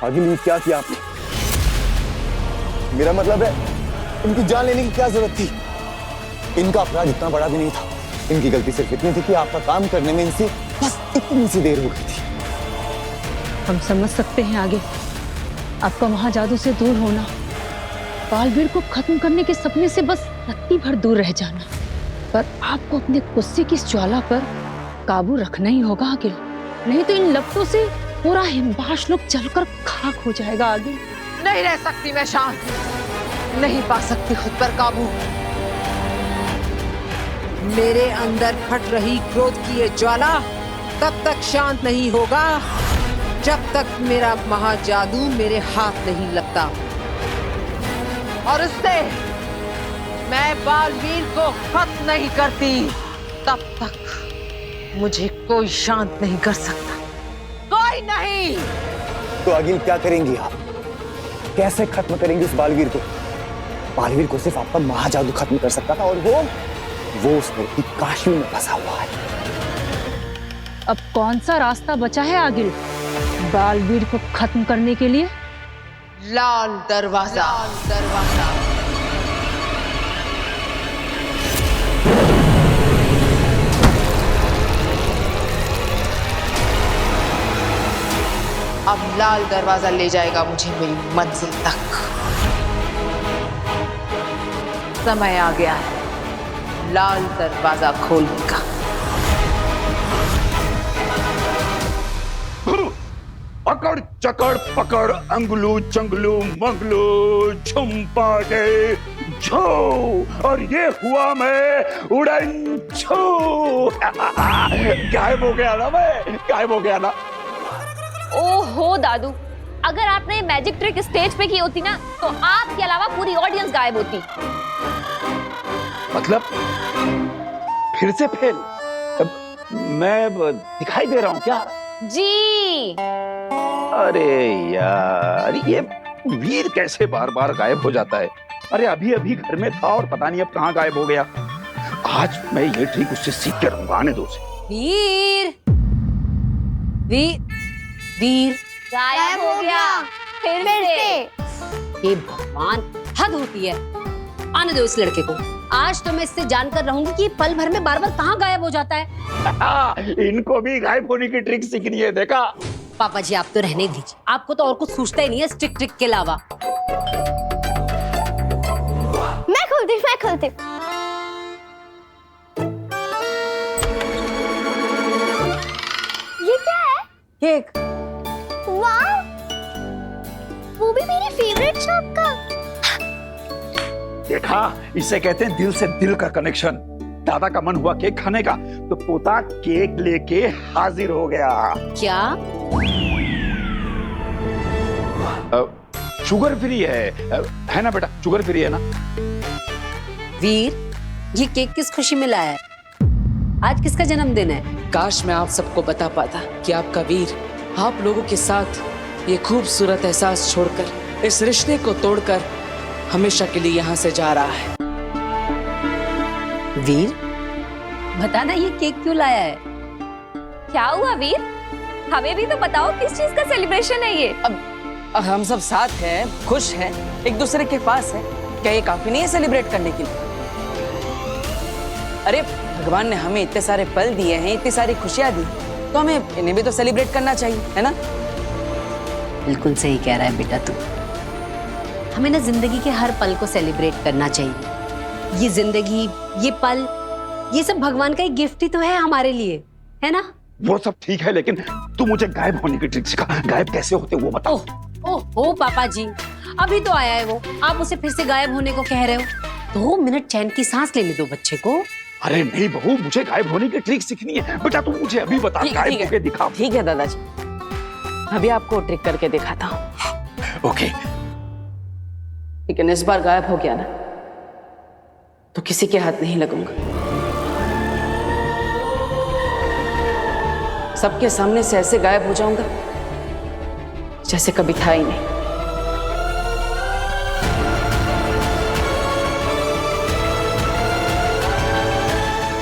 आगिल ये क्या किया आपने? मेरा मतलब है इनकी जान लेने की क्या जरूरत थी? इनका अपराध इतना बड़ा भी नहीं था। इनकी गलती सिर्फ इतनी थी कि आपका काम करने में इनसे बस इतनी सी देर हो गई थी। हम समझ सकते हैं आगे आपका महाजादू से दूर होना, बालवीर को खत्म करने के सपने से बस रत्ती भर दूर रह जाना, पर आपको अपने गुस्से की इस ज्वाला पर काबू रखना ही होगा आगे, नहीं तो इन लपटों से पूरा हिमबाश लोग जलकर खाक हो जाएगा आगे। नहीं रह सकती मैं शांत, नहीं पा सकती खुद पर काबू। मेरे अंदर फट रही क्रोध की ये ज्वाला तब तक शांत नहीं होगा जब तक मेरा महाजादू मेरे हाथ नहीं लगता, और उससे मैं बालवीर को खत्म नहीं करती तब तक मुझे कोई शांत नहीं कर सकता, कोई नहीं। तो आगिल क्या करेंगी आप? कैसे खत्म करेंगे इस बालवीर को? बालवीर को सिर्फ आपका महाजादू खत्म कर सकता था, और वो उस लड़की काशी में फंसा हुआ है। अब कौन सा रास्ता बचा है आगिल बालवीर को खत्म करने के लिए? लाल दरवाजा। लाल दरवाजा। अब लाल दरवाजा ले जाएगा मुझे मेरी मंजिल तक। समय आ गया है लाल दरवाजा खोलने का। अकड़ चकड़ पकड़ अंगलू चंगलू मंगलू झुमपाटे झो, और ये हुआ मैं उड़न छू। गायब हो गया ना, मैं गायब हो गया ना। ओहो दादू, अगर आपने मैजिक ट्रिक स्टेज पे की होती ना तो आपके अलावा पूरी ऑडियंस गायब होती। मतलब फिर से फेल? मैं दिखाई दे रहा हूँ क्या? जी। अरे यार, ये वीर कैसे बार बार गायब हो जाता है? अरे अभी अभी घर में था और पता नहीं अब कहाँ गायब हो गया। आज मैं ये ट्रिक उससे सीख के रहूंगा, आने दो उसे। वीर वीर वीर गायब हो गया फिर से। हे भगवान, हद होती है। आने दो इस लड़के को। आज तो मैं इससे जानकर रहूंगी कि पल भर में बार बार कहाँ गायब हो जाता है। इनको भी गायब होने की ट्रिक सीखनी है, देखा? पापा जी आप तो रहने दीजिए, आपको तो और कुछ सूझता ही नहीं है स्ट्रिक ट्रिक के अलावा। मैं खोलती ये क्या है? केक। वाह, वो भी मेरी फेवरेट शॉप का। देखा, इसे कहते हैं दिल से दिल का कनेक्शन। दादा का मन हुआ केक खाने का तो पोता केक लेके हाजिर हो गया। क्या? शुगर फ्री है ना बेटा? शुगर फ्री है ना? वीर, ये केक किस खुशी में लाया है? आज किसका जन्मदिन है? काश मैं आप सबको बता पाता कि आपका वीर आप लोगों के साथ ये खूबसूरत एहसास छोड़कर, इस रिश्ते को तोड़कर हमेशा के लिए यहाँ से जा रहा है। वीर, बताना ये केक क्यों लाया है? क्या हुआ वीर? हमें भी तो बताओ किस चीज का सेलिब्रेशन है ये? अब हम सब साथ हैं, खुश हैं, एक दूसरे के पास हैं, क्या ये काफी नहीं है सेलिब्रेट करने के लिए? अरे भगवान ने हमें इतने सारे पल दिए हैं, इतनी सारी खुशियां दी, तो हमें इन्हें भी तो सेलिब्रेट करना चाहिए, है ना? बिल्कुल सही कह रहा है बेटा तू। हमें ना जिंदगी के हर पल को सेलिब्रेट करना चाहिए। ये जिंदगी, ये पल, ये सब भगवान का एक गिफ्ट ही तो है हमारे लिए, है ना? वो सब ठीक है, लेकिन तू मुझे गायब होने की ट्रिक सिखा। गायब कैसे होते वो बता। ओह पापा जी, अभी तो आया है वो, आप उसे फिर से गायब होने को कह रहे हो? 2 मिनट चैन की सांस लेने दो बच्चे को। अरे नहीं बहू, मुझे गायब होने की ट्रिक सीखनी है। बेटा तू मुझे अभी बता, गायब होके दिखा। ठीक है दादाजी, अभी आपको ट्रिक करके दिखाता हूँ। ओके। लेकिन इस बार गायब हो गया ना तो किसी के हाथ नहीं लगूंगा। सबके सामने से ऐसे गायब हो जाऊंगा जैसे कभी था ही नहीं।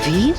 वीर,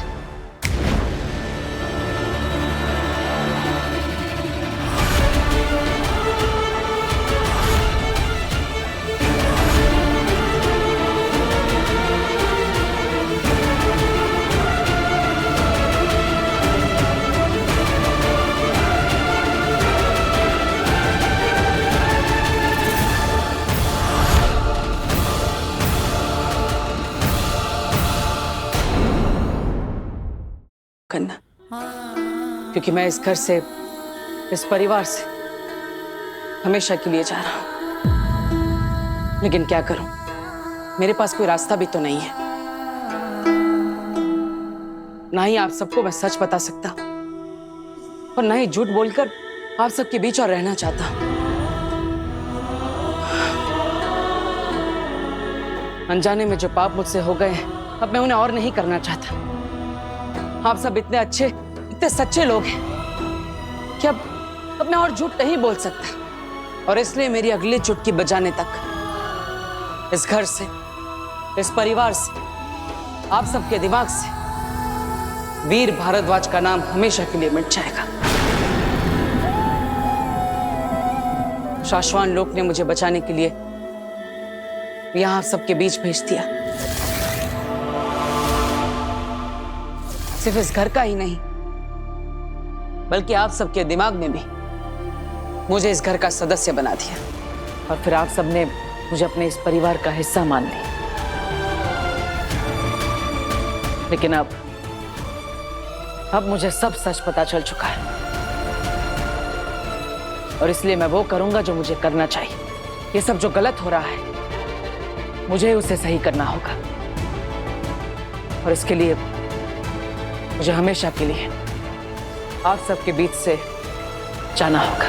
क्योंकि मैं इस घर से, इस परिवार से हमेशा के लिए जा रहा हूं। लेकिन क्या करूं, मेरे पास कोई रास्ता भी तो नहीं है। ना ही आप सबको मैं सच बता सकता और ना ही झूठ बोलकर आप सबके बीच और रहना चाहता हूं। अनजाने में जो पाप मुझसे हो गए हैं, अब मैं उन्हें और नहीं करना चाहता। आप सब इतने अच्छे, इतने सच्चे लोग हैं कि अब मैं और झूठ नहीं बोल सकता। और इसलिए मेरी अगली चुटकी बजाने तक इस घर से, इस परिवार से, आप सबके दिमाग से वीर भारद्वाज का नाम हमेशा के लिए मिट जाएगा। शाश्वान लोक ने मुझे बचाने के लिए यहां आप सबके बीच भेज दिया। सिर्फ इस घर का ही नहीं, बल्कि आप सबके दिमाग में भी मुझे इस घर का सदस्य बना दिया। और फिर आप सबने मुझे अपने इस परिवार का हिस्सा मान लिया। लेकिन अब मुझे सब सच पता चल चुका है और इसलिए मैं वो करूंगा जो मुझे करना चाहिए। ये सब जो गलत हो रहा है, मुझे उसे सही करना होगा और इसके लिए मुझे हमेशा के लिए आप सबके बीच से जाना होगा।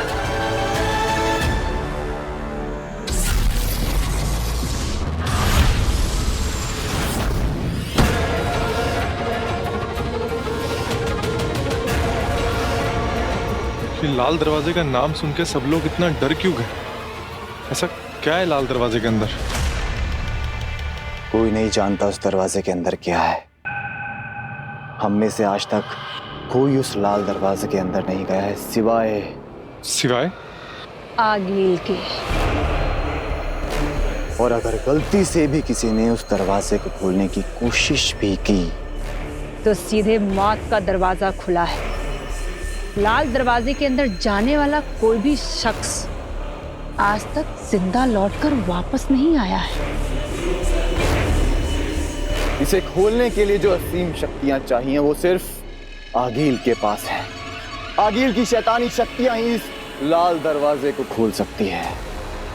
लाल दरवाजे का नाम सुन के सब लोग इतना डर क्यों गए? ऐसा क्या है लाल दरवाजे के अंदर? कोई नहीं जानता उस दरवाजे के अंदर क्या है। हम में से आज तक कोई उस लाल दरवाजे के अंदर नहीं गया है, सिवाय आगिल के। और अगर गलती से भी किसी ने उस दरवाजे को खोलने की कोशिश भी की तो सीधे मौत का दरवाजा खुला है। लाल दरवाजे के अंदर जाने वाला कोई भी शख्स आज तक जिंदा लौटकर वापस नहीं आया है। इसे खोलने के लिए जो असीम शक्तियां चाहिए वो सिर्फ आगिल के पास है। आगिल की शैतानी शक्तियां ही इस लाल दरवाजे को खोल सकती है।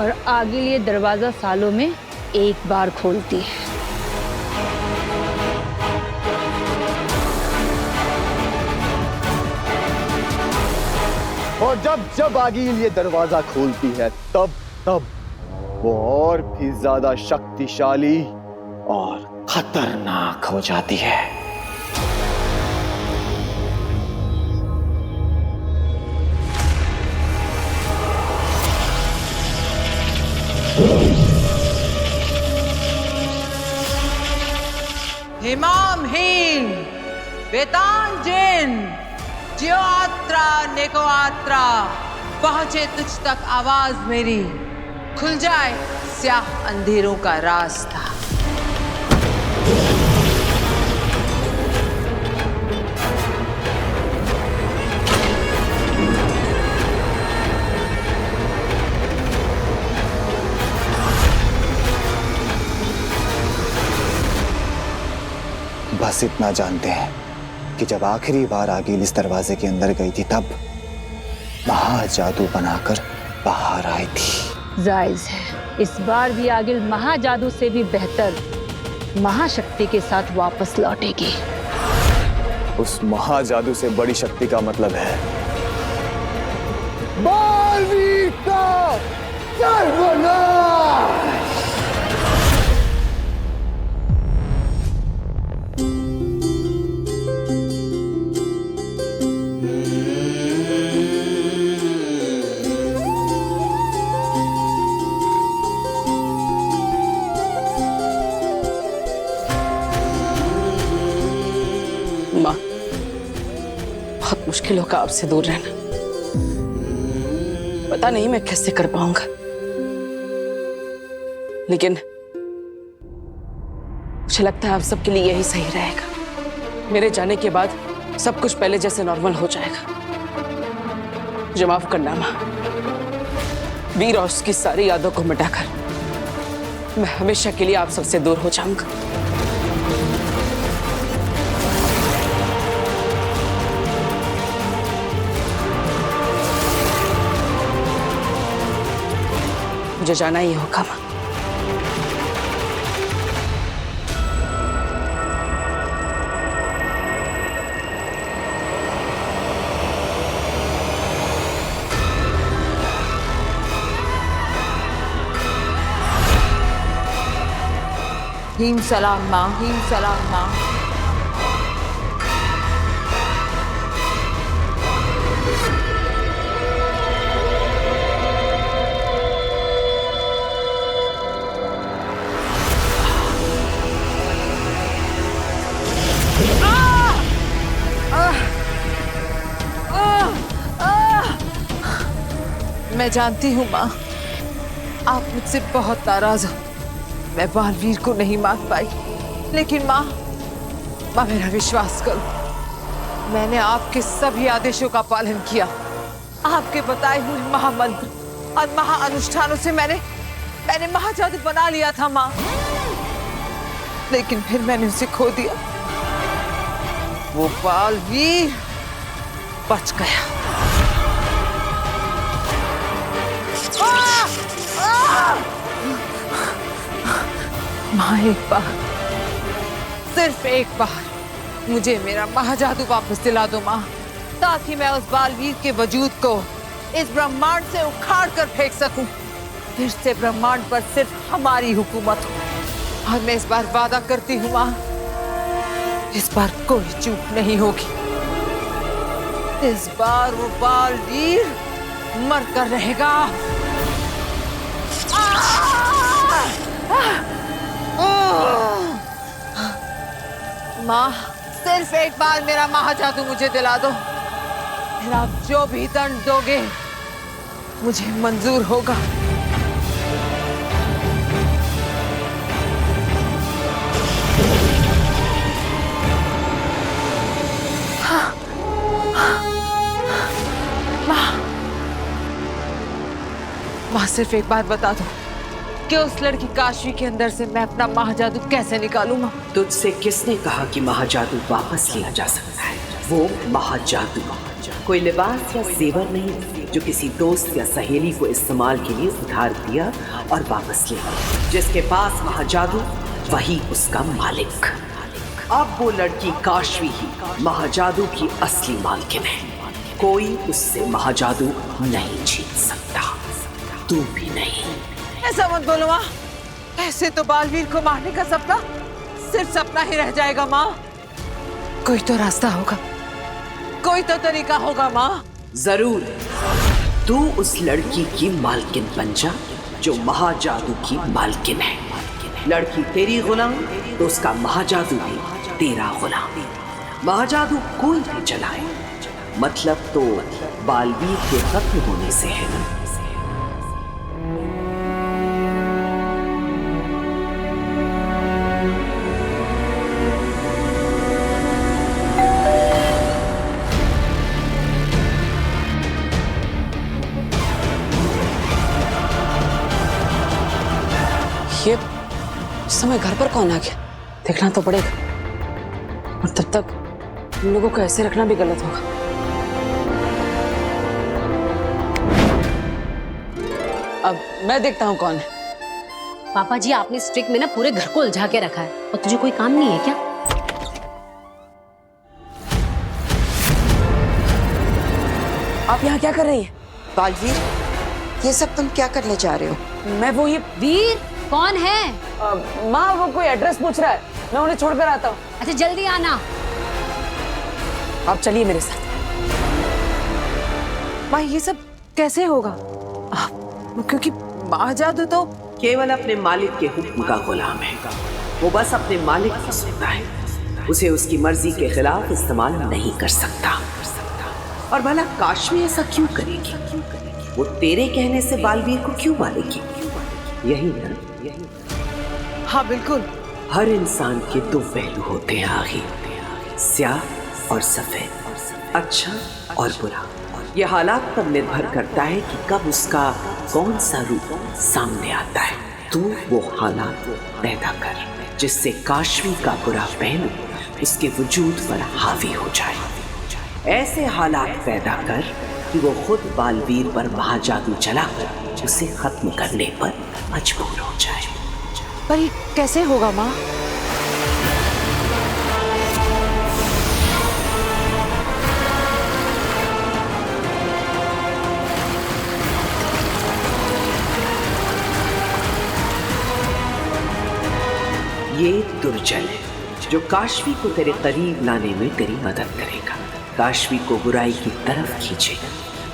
और आगिल ये दरवाजा सालों में एक बार खोलती है। और जब आगिल ये दरवाजा खोलती है तब वो और भी ज्यादा शक्तिशाली और खतरनाक हो जाती है। हिमामहीन, वेतांजन, ज्योआत्रा नेकोआत्रा, पहुंचे तुझ तक आवाज मेरी, खुल जाए स्याह अंधेरों का रास्ता। बस इतना जानते हैं कि जब आखिरी बार आगिल इस दरवाजे के अंदर गई थी तब महाजादू बनाकर बाहर आई थी। जायज है, इस बार भी आगिल महाजादू से भी बेहतर महाशक्ति के साथ वापस लौटेगी। उस महाजादू से बड़ी शक्ति का मतलब है बालवीर का सर्वनाश। माँ, बहुत मुश्किल होगा आपसे दूर रहना। पता नहीं मैं कैसे कर पाऊंगा, लेकिन मुझे लगता है आप सबके लिए यही सही रहेगा। मेरे जाने के बाद सब कुछ पहले जैसे नॉर्मल हो जाएगा। मुझे माफ करना माँ। वीर और उसकी सारी यादों को मिटाकर मैं हमेशा के लिए आप सबसे दूर हो जाऊंगा। मुझे जाना ही होगा माँ। हीम सलाम माँ, हीम सलाम माँ। मैं जानती हूँ माँ, आप मुझसे बहुत नाराज हो। मैं बालवीर को नहीं मार पाई, लेकिन माँ मेरा विश्वास करो, मैंने आपके सभी आदेशों का पालन किया। आपके बताए हुए महामंत्र और महाअनुष्ठानों से मैंने महाजादू बना लिया था माँ, लेकिन फिर मैंने उसे खो दिया। वो बालवीर बच गया। माँ एक बार, सिर्फ एक बार मुझे मेरा महाजादू वापस दिला दो माँ, ताकि मैं उस बालवीर के वजूद को इस ब्रह्मांड से उखाड़ कर फेंक सकूं। फिर से ब्रह्मांड पर सिर्फ हमारी हुकूमत हो। और मैं इस बार वादा करती हूँ माँ, इस बार कोई चूक नहीं होगी। इस बार वो बालवीर मर कर रहेगा। माँ सिर्फ एक बार मेरा महाजादू मुझे दिला दो, फिर आप जो भी दंड दोगे मुझे मंजूर होगा। माँ सिर्फ एक बात बता दो कि उस लड़की काशवी के अंदर से मैं अपना महाजादू कैसे निकालूं माँ? तुझसे किसने कहा कि महाजादू वापस लिया जा सकता है? वो महाजादू कोई लिबास या जेवर नहीं जो किसी दोस्त या सहेली को इस्तेमाल के लिए उधार दिया और वापस ले लिया। जिसके पास महाजादू वही उसका मालिक। अब वो लड़की काशवी ही महाजादू की असली मालकिन है। कोई उससे महाजादू नहीं छीन सकता, तू भी नहीं। ऐसा मत बोलो माँ, ऐसे तो बालवीर को मारने का सपना सिर्फ सपना ही रह जाएगा माँ। कोई तो रास्ता होगा, कोई तो तरीका होगा माँ। जरूर, तू उस लड़की की मालकिन बन जा जो महाजादू की मालकिन है। लड़की तेरी गुलाम तो उसका महाजादू भी तेरा गुलाम। महाजादू कोई भी चलाए, मतलब तो बालवीर के खत्म होने से है ना। ये समय घर पर कौन आ गया? देखना तो पड़ेगा, और तब तक इन लोगों को ऐसे रखना भी गलत होगा। अब मैं देखता हूँ कौन है। पापा जी, आपने स्ट्रिक में ना पूरे घर को उलझा के रखा है, और तुझे कोई काम नहीं है क्या? आप यहाँ क्या कर रही है? बालवीर, ये सब तुम क्या करने जा रहे हो? मैं वो ये वीर कौन है? माँ, वो कोई एड्रेस पूछ रहा है, मैं उन्हें छोड़कर आता हूँ। अच्छा जल्दी आना। आप चलिए मेरे साथ। माँ ये सब कैसे होगा? क्योंकि महाजादू तो केवल अपने मालिक के हुक्म का गुलाम है। वो बस अपने मालिक की सुनता है, उसे उसकी मर्जी के खिलाफ इस्तेमाल नहीं कर सकता। और भला काशवी ऐसा क्यों करेगी? वो तेरे कहने से बालवीर को क्यों मारेगी? यही है, यही। हाँ बिल्कुल। हर इंसान के दो पहलू होते हैं आखिर, स्याह और सफेद, अच्छा और बुरा। यह हालात पर निर्भर करता है कि कब उसका कौन सा रूप सामने आता है। तू वो हालात पैदा कर जिससे काशवी का बुरा पहलू उसके वजूद पर हावी हो जाए। ऐसे हालात पैदा कर कि वो खुद बालवीर पर महाजादू चलाकर उसे खत्म करने पर मजबूर हो जाए। पर ये कैसे होगा माँ? ये दुर्जन है जो काशवी को तेरे करीब लाने में तेरी मदद करेगा, काशवी को बुराई की तरफ खींचेगा,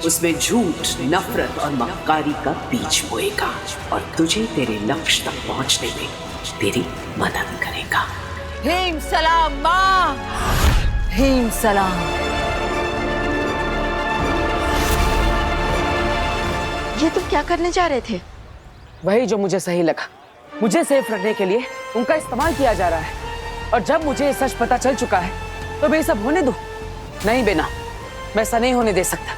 उसमें झूठ, नफरत और मक्कारी का बीज बोएगा और तुझे तेरे लक्ष्य तक पहुंचने में तेरी मदद करेगा। हेम सलाम माँ, हेम सलाम। ये तुम क्या करने जा रहे थे? वही जो मुझे सही लगा। मुझे सेफ रखने के लिए उनका इस्तेमाल किया जा रहा है, और जब मुझे ये सच पता चल चुका है तो मैं ये सब होने दूं? नहीं बेना, मैं ऐसा नहीं होने दे सकता।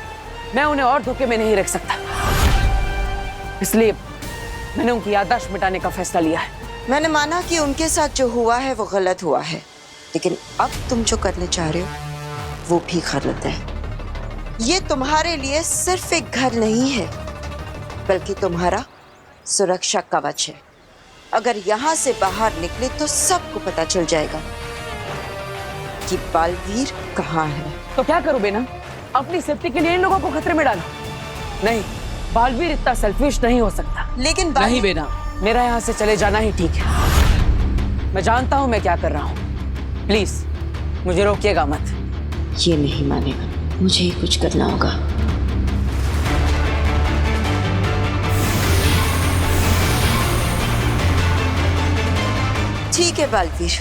मैं उन्हें और धोखे में नहीं रख सकता, इसलिए मैंने उनकी याददाश्त मिटाने का फैसला लिया है। मैंने माना कि उनके साथ जो हुआ है वो गलत हुआ है, लेकिन अब तुम जो करने चाह रहे हो वो भी गलत है। ये तुम्हारे लिए सिर्फ एक घर नहीं है, बल्कि तुम्हारा सुरक्षा कवच है। अगर यहाँ से बाहर निकले तो सबको पता चल जाएगा कि बालवीर कहाँ है। तो क्या करूं बेना? अपनी सेफ्टी के लिए इन लोगों को खतरे में डालो? नहीं, बालवीर इतना सेल्फिश नहीं हो सकता। लेकिन नहीं बेना, मेरा यहाँ से चले जाना ही ठीक है। मैं जानता हूँ मैं क्या कर रहा हूँ। प्लीज मुझे रोकिएगा मत। ये नहीं मानेगा, मुझे ही कुछ करना होगा। ठीक है बालवीर,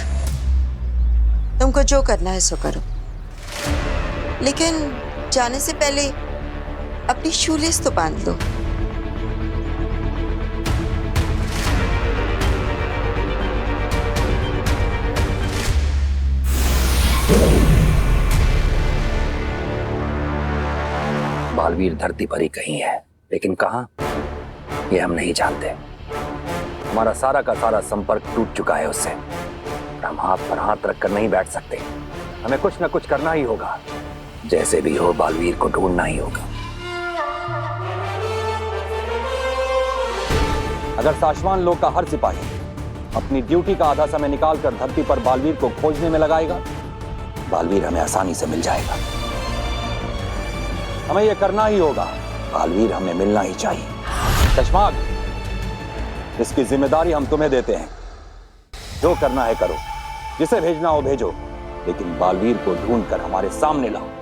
तुमको जो करना है सो करो, लेकिन जाने से पहले अपनी शूलेस तो बांध लो। बालवीर धरती पर ही कहीं है, लेकिन कहाँ ये हम नहीं जानते। हमारा सारा का सारा संपर्क टूट चुका है उससे। हम हाथ पर हाथ रखकर नहीं बैठ सकते, हमें कुछ न कुछ करना ही होगा। जैसे भी हो बालवीर को ढूंढना ही होगा। अगर साशवान लोग का हर सिपाही अपनी ड्यूटी का आधा समय निकालकर धरती पर बालवीर को खोजने में लगाएगा, बालवीर हमें आसानी से मिल जाएगा। हमें यह करना ही होगा, बालवीर हमें मिलना ही चाहिए। चश्माग, इसकी जिम्मेदारी हम तुम्हें देते हैं। जो करना है करो, जिसे भेजना हो भेजो, लेकिन बालवीर को ढूंढकर हमारे सामने लाओ।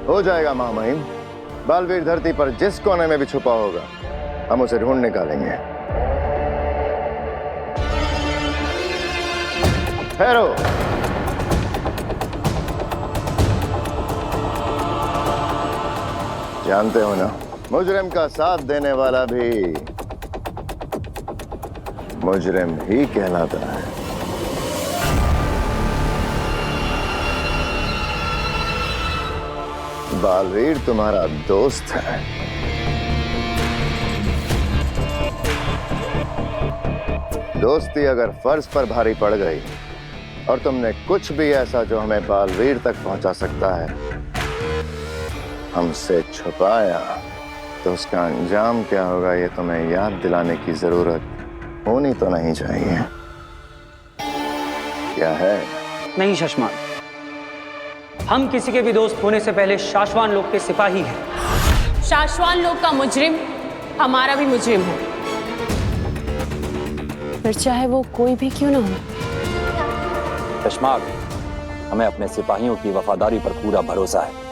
हो जाएगा महामहिम। बालवीर धरती पर जिस कोने में भी छुपा होगा, हम उसे ढूंढ निकालेंगे। ठहरो। जानते हो ना, मुजरिम का साथ देने वाला भी मुजरिम ही कहलाता है। बालवीर तुम्हारा दोस्त है। दोस्ती अगर फर्ज पर भारी पड़ गई और तुमने कुछ भी ऐसा जो हमें बालवीर तक पहुंचा सकता है हमसे छुपाया, तो उसका अंजाम क्या होगा ये तुम्हें याद दिलाने की जरूरत होनी तो नहीं चाहिए। क्या है? नहीं शशमान, हम किसी के भी दोस्त होने से पहले शाश्वान लोग के सिपाही हैं। शाश्वान लोग का मुजरिम हमारा भी मुजरिम हो, फिर चाहे वो कोई भी क्यों ना हो। चश्माग, हमें अपने सिपाहियों की वफादारी पर पूरा भरोसा है।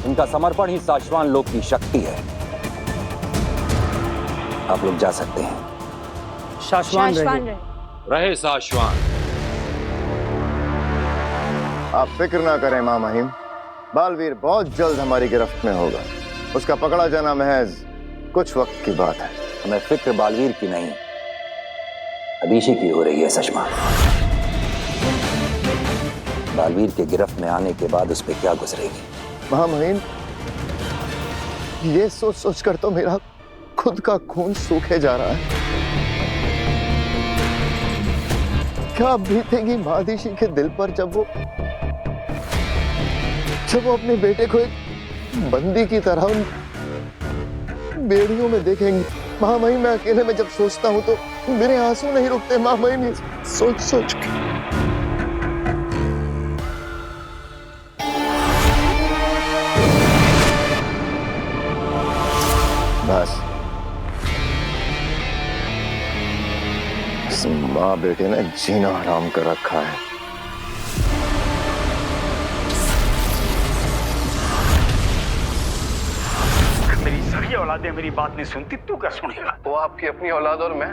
इनका समर्पण ही साशवान लोग की शक्ति है। आप लोग जा सकते हैं। शाश्वान रहे साशवान। आप फिक्र ना करें मामहिम, बालवीर बहुत जल्द हमारी गिरफ्त में होगा। उसका पकड़ा जाना महज कुछ वक्त की बात है। हमें फिक्र बालवीर की नहीं, अदीशी की हो रही है सशमा। बालवीर के गिरफ्त में आने के बाद उस पर क्या गुजरेगी? महामहिम, ये सोच सोच कर तो मेरा खुद का खून सूखे जा रहा है। क्या बीतेगी मादिशी के दिल पर जब वो अपने बेटे को एक बंदी की तरह उन बेड़ियों में देखेंगे। महामहिम, मैं अकेले में जब सोचता हूँ तो मेरे आंसू नहीं रुकते महामहिम, सोच सोच के। बस इस माँ बेटे ने जीना हराम कर रखा है। मेरी सभी औलादें मेरी बात नहीं सुनती, तू क्या सुनेगा? वो आपकी अपनी औलाद और मैं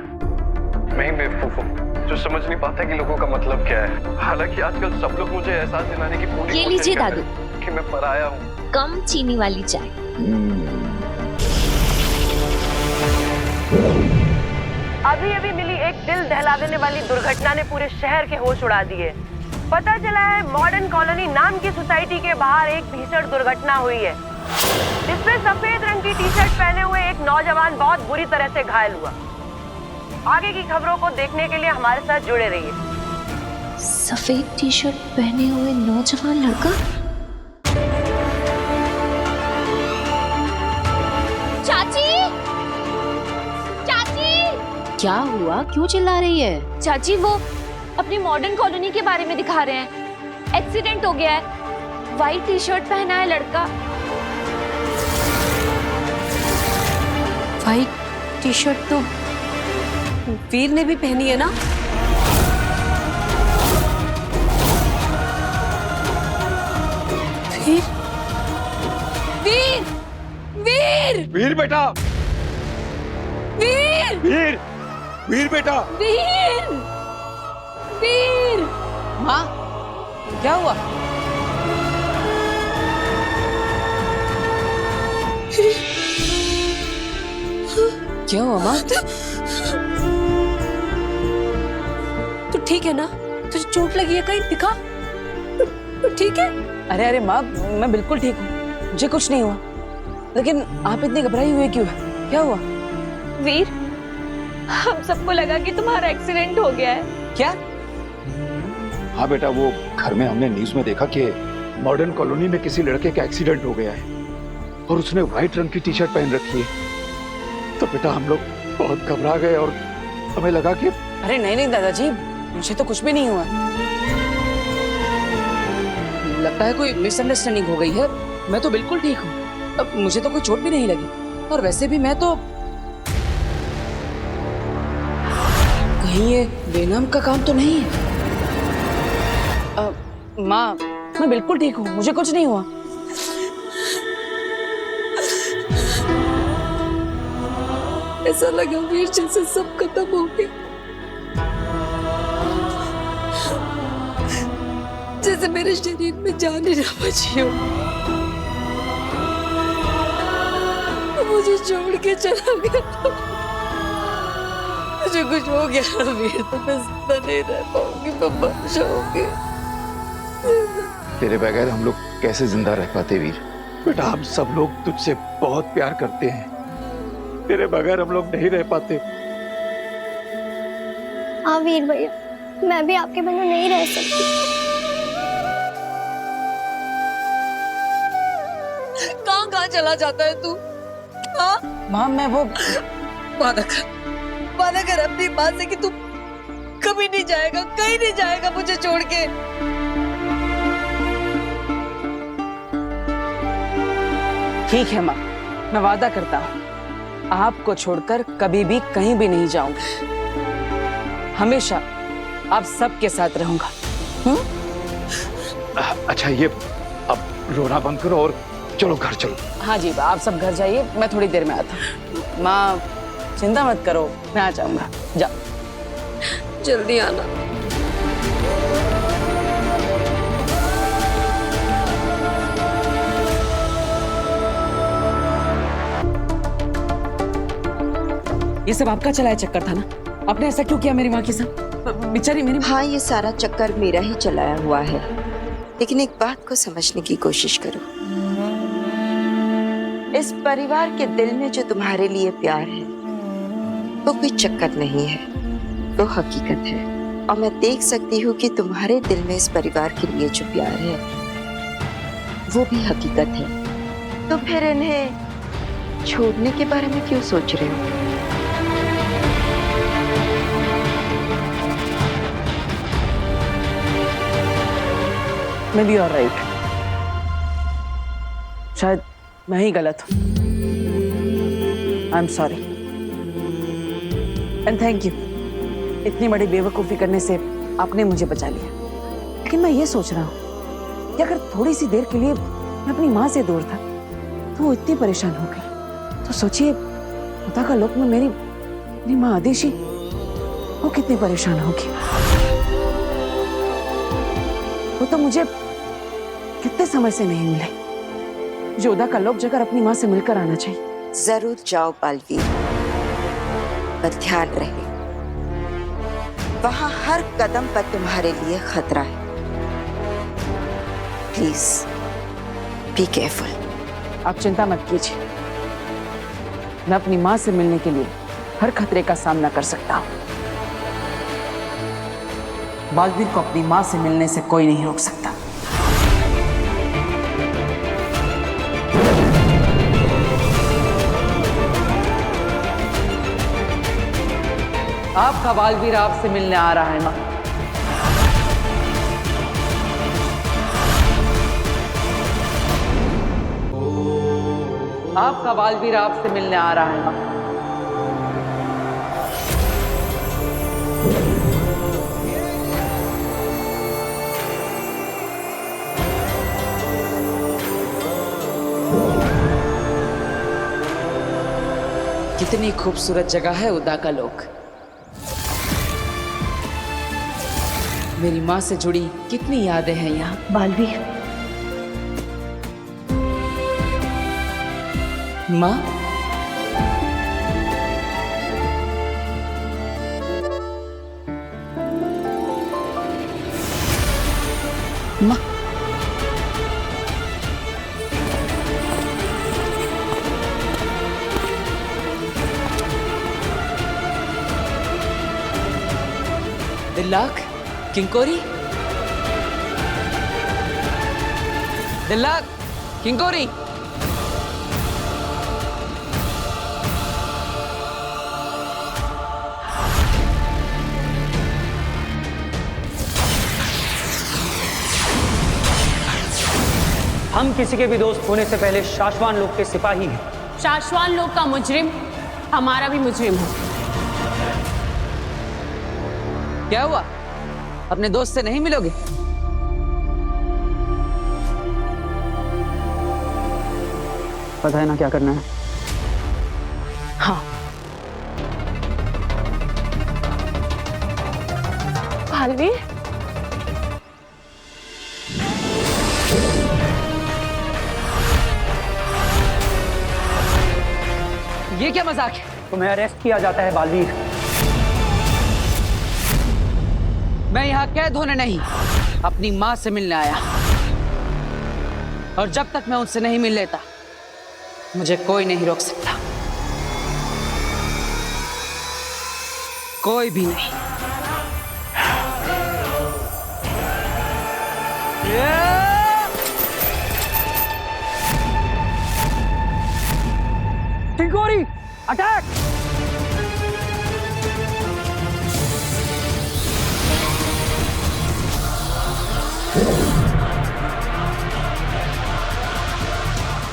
ही बेवकूफ हूँ जो समझ नहीं पाता कि लोगों का मतलब क्या है। हालांकि आजकल सब लोग मुझे एहसास दिलाने की पूरी ये लीजिए दादू, कि मैं पराया हूँ। कम चीनी वाली चाय। अभी अभी मिली एक दिल दहला देने वाली दुर्घटना ने पूरे शहर के होश उड़ा दिए। पता चला है मॉडर्न कॉलोनी नाम की सोसाइटी के बाहर एक भीषण दुर्घटना हुई है, जिसमें सफेद रंग की टी शर्ट पहने हुए एक नौजवान बहुत बुरी तरह से घायल हुआ। आगे की खबरों को देखने के लिए हमारे साथ जुड़े रहिए। सफेद टी शर्ट पहने हुए नौजवान लड़का? चाची, चाची! क्या हुआ, क्यों चिल्ला रही है? चाची, वो अपनी मॉडर्न कॉलोनी के बारे में दिखा रहे हैं। एक्सीडेंट हो गया है, व्हाइट टी शर्ट पहना है लड़का। व्हाइट टी शर्ट तो वीर ने भी पहनी है ना? वीर, वीर, वीर, वीर बेटा, वीर, वीर, वीर बेटा, वीर, वीर। माँ, क्या हुआ? क्या हुआ माँ? तू ठीक है ना? तुझे चोट लगी है कहीं? दिखा, तू ठीक है? अरे अरे माँ, मैं बिल्कुल ठीक हूँ, मुझे कुछ नहीं हुआ। लेकिन आप इतनी घबराई हुई क्यों है? क्या हुआ? वीर, हम सबको लगा कि तुम्हारा एक्सीडेंट हो गया है। क्या? हाँ बेटा, वो घर में हमने न्यूज में देखा कि मॉडर्न कॉलोनी में किसी लड़के का एक्सीडेंट हो गया है और उसने व्हाइट रंग की टी शर्ट पहन रखी है। तो बेटा हम लोग बहुत घबरा गए और हमें लगा कि अरे नहीं नहीं दादाजी, मुझे तो कुछ भी नहीं हुआ। लगता है कोई मिसअंडरस्टैंडिंग हो गई है। मैं तो बिल्कुल ठीक हूँ, अब मुझे तो कोई चोट भी नहीं लगी। और वैसे भी मैं तो कहीं ये बेनाम का काम तो नहीं है। माँ, मैं बिल्कुल ठीक हूँ, मुझे कुछ नहीं हुआ। ऐसा लगा वीर जैसे सब खत्म हो गया, जैसे मेरे शरीर में जान ही ना बची हो। मुझे छोड़ के चला गया। मुझे कुछ हो गया ना वीर, तो मैं जिंदा नहीं रह पाऊंगी, मैं मर जाऊंगी। तेरे बगैर हम लोग कैसे जिंदा रह पाते वीर? बेटा हम सब लोग तुझसे बहुत प्यार करते हैं, तेरे बगैर हम लोग नहीं रह पाते। हाँ वीर भैया, मैं भी आपके बिना नहीं रह सकती। कहाँ कहाँ चला जाता है तू? हाँ माँ, मैं वो वादा कर अपनी माँ से कि तू कभी नहीं जाएगा, कहीं नहीं जाएगा मुझे छोड़ के। ठीक है माँ, मैं वादा करता हूँ आपको छोड़कर कभी भी कहीं भी नहीं जाऊंगा। हमेशा आप सबके साथ रहूंगा। अच्छा ये अब रोना बंद करो और चलो घर चलो। हाँ जी, आप सब घर जाइए, मैं थोड़ी देर में आता हूँ। माँ चिंता मत करो, मैं आ जाऊंगा। जाओ, जल्दी आना। ये सब आपका चलाया चक्कर था ना? आपने ऐसा क्यों किया मेरी माँ के साथ? बेचारी मेरी। हाँ, ये सारा चक्कर मेरा ही चलाया हुआ है, लेकिन एक बात को समझने की कोशिश करो। इस परिवार के दिल में जो तुम्हारे लिए प्यार है वो कोई चक्कर नहीं है, वो हकीकत है। और मैं देख सकती हूँ कि तुम्हारे दिल में इस परिवार के लिए जो प्यार है वो भी हकीकत है। तो फिर इन्हें छोड़ने के बारे में क्यों सोच रहे हो? मैं भी ऑलराइट। शायद मैं ही गलत हूं। I am sorry and thank you. इतनी बड़ी बेवकूफी करने से आपने मुझे बचा लिया। लेकिन मैं ये सोच रहा हूं कि अगर थोड़ी सी देर के लिए मैं अपनी माँ से दूर था तो वो इतनी परेशान हो गई, तो सोचिए खुदा का लोक में मेरी माँ आदिशी वो कितनी परेशान होगी। वो तो मुझे कितने समय से नहीं मिले। जोधा का लोक जाकर अपनी माँ से मिलकर आना चाहिए। जरूर जाओ बालवीर, पर ध्यान रहे वहां हर कदम पर तुम्हारे लिए खतरा है। Please be careful. आप चिंता मत कीजिए, मैं अपनी माँ से मिलने के लिए हर खतरे का सामना कर सकता हूँ। बालवीर को अपनी माँ से मिलने से कोई नहीं रोक सकता। आपका बालवीर आपसे मिलने आ रहा है माँ। आपका बालवीर आपसे मिलने आ रहा है माँ। कितनी खूबसूरत जगह है उदा का लोक। मेरी माँ से जुड़ी कितनी यादें हैं यहाँ। बालवीर, माँ, माँ, दिल्लाक, किंकोरी, दिल्लाक, किंकोरी। हम किसी के भी दोस्त होने से पहले शाश्वान लोक के सिपाही हैं। शाश्वान लोक का मुजरिम हमारा भी मुजरिम हो। क्या हुआ? अपने दोस्त से नहीं मिलोगे? पता है ना क्या करना है? हाँ। बालवीर, ये क्या मजाक है? तुम्हें अरेस्ट किया जाता है बालवीर। मैं यहाँ कैद होने नहीं, अपनी माँ से मिलने आया। और जब तक मैं उनसे नहीं मिल लेता मुझे कोई नहीं रोक सकता, कोई भी नहीं। किंकोरी, अटैक!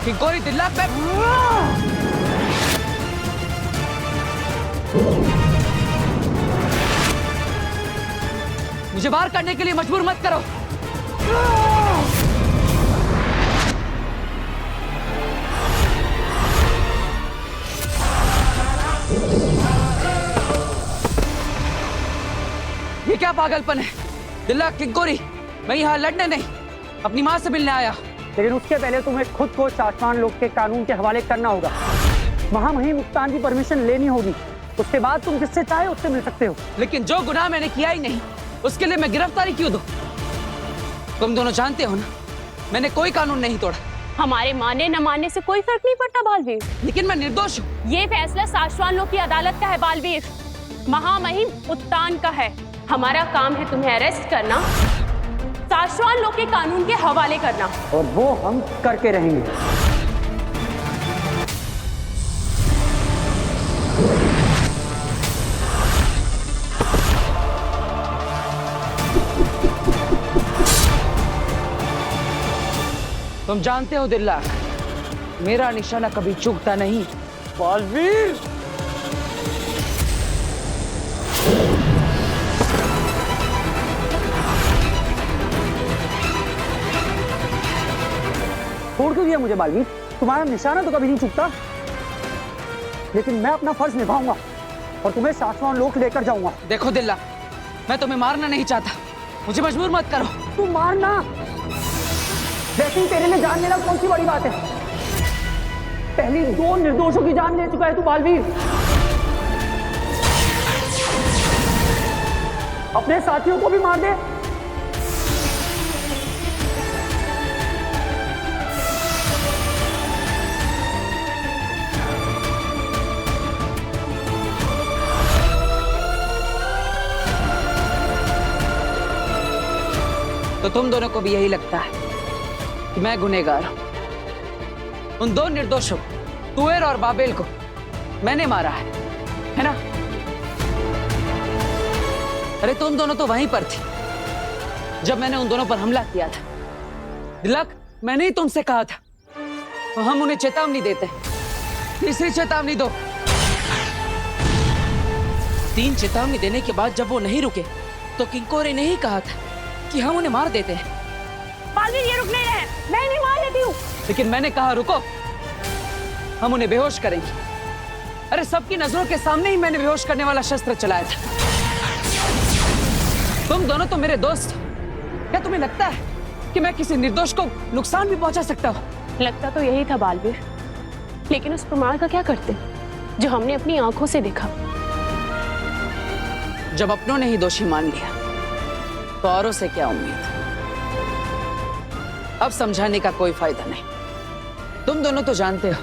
किंकोरी, दिल्लाक पे मुझे बाहर करने के लिए मजबूर मत करो। ये क्या पागलपन है? दिल्लाक, किंकोरी, मैं यहाँ लड़ने नहीं, अपनी माँ से मिलने आया। लेकिन उसके पहले तुम्हें खुद को शाश्वान लोक के कानून के हवाले करना होगा। महामहिम मुक्तान की परमिशन लेनी होगी, उसके बाद तुम जिससे चाहे उससे मिल सकते हो। लेकिन जो गुनाह मैंने किया ही नहीं उसके लिए मैं गिरफ्तारी क्यों दूं? तुम दोनों जानते हो ना मैंने कोई कानून नहीं तोड़ा। हमारे माने न मानने से कोई फर्क नहीं पड़ता बालवीर। लेकिन मैं निर्दोष हूँ। ये फैसला शाश्वान लोक की अदालत का है बालवीर, महामहिम उत्तान का है। हमारा काम है तुम्हें अरेस्ट करना, शाश्वान लोक के कानून के हवाले करना। और वो हम करके रहेंगे। तुम जानते हो दिल्ला, मेरा निशाना कभी चूकता नहीं। बालवीर! छोड़ क्यों दिया मुझे बालवीर? तुम्हारा निशाना तो कभी नहीं चूकता, लेकिन मैं अपना फर्ज निभाऊंगा और तुम्हें शाश्वत लोक लेकर जाऊंगा। देखो दिल्ला, मैं तुम्हें मारना नहीं चाहता, मुझे मजबूर मत करो। तू मारना, वैसे ही तेरे लिए जान लेना कौन सी बड़ी बात है। पहली 2 निर्दोषों की जान ले चुका है तू बालवीर। अपने साथियों को भी मार दे। तो तुम दोनों को भी यही लगता है कि मैं गुनहगार हूं? उन 2 निर्दोषों तुएर और बाबेल को मैंने मारा है ना? अरे तुम दोनों तो वहीं पर थी जब मैंने उन दोनों पर हमला किया था। दिलक, मैंने ही तुमसे कहा था तो हम उन्हें चेतावनी देते हैं। तीसरी चेतावनी दो। 3 चेतावनी देने के बाद जब वो नहीं रुके तो किंकोरे ने ही कहा था कि हम उन्हें मार देते हैं। बालवीर, ये रुक नहीं रहे, मैं नहीं मार देती हूँ। लेकिन मैंने कहा रुको, हम उन्हें बेहोश करेंगे। अरे सबकी नजरों के सामने ही मैंने बेहोश करने वाला शस्त्र चलाया था। तुम दोनों तो मेरे दोस्त, क्या तुम्हें लगता है कि मैं किसी निर्दोष को नुकसान भी पहुंचा सकता हूँ? लगता तो यही था बालवीर, लेकिन उस प्रमाण का क्या करते जो हमने अपनी आंखों से देखा? जब अपनों ने ही दोषी मान लिया तो औरों से क्या उम्मीद? अब समझाने का कोई फायदा नहीं। तुम दोनों तो जानते हो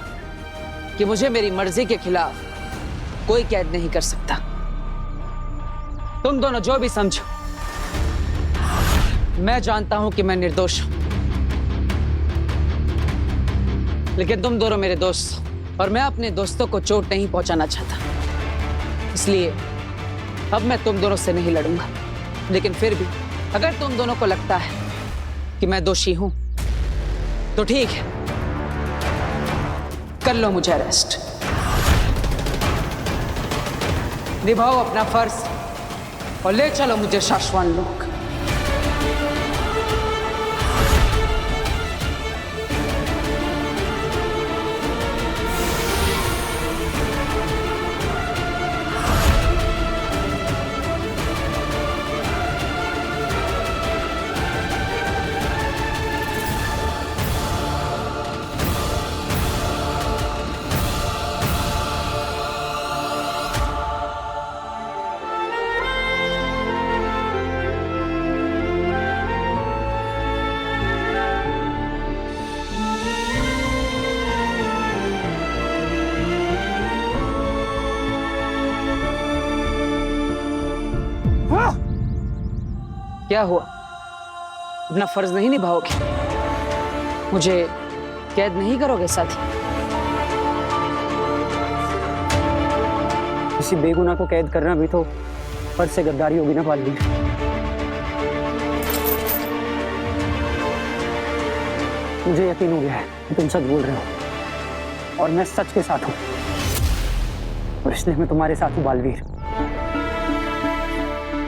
कि मुझे मेरी मर्जी के खिलाफ कोई कैद नहीं कर सकता। तुम दोनों जो भी समझो, मैं जानता हूं कि मैं निर्दोष हूं, लेकिन तुम दोनों मेरे दोस्त हो और मैं अपने दोस्तों को चोट नहीं पहुंचाना चाहता। इसलिए अब मैं तुम दोनों से नहीं लड़ूंगा। लेकिन फिर भी अगर तुम दोनों को लगता है कि मैं दोषी हूं तो ठीक है, कर लो मुझे अरेस्ट। निभाओ अपना फर्ज और ले चलो मुझे शाश्वत लोक। क्या हुआ? अपना फर्ज नहीं निभाओगे? मुझे कैद नहीं करोगे साथी? किसी बेगुनाह को कैद करना भी तो फर्ज से गद्दारी होगी ना बालवीर। मुझे यकीन हो गया है कि तुम सच बोल रहे हो और मैं सच के साथ हूं, और इसलिए मैं तुम्हारे साथ हूं बालवीर।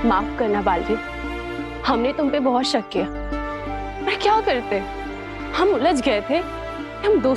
माफ करना बालवीर, हमने तुम पे बहुत शक किया। पर क्या करते, हम उलझ गए थे। हम दोस्त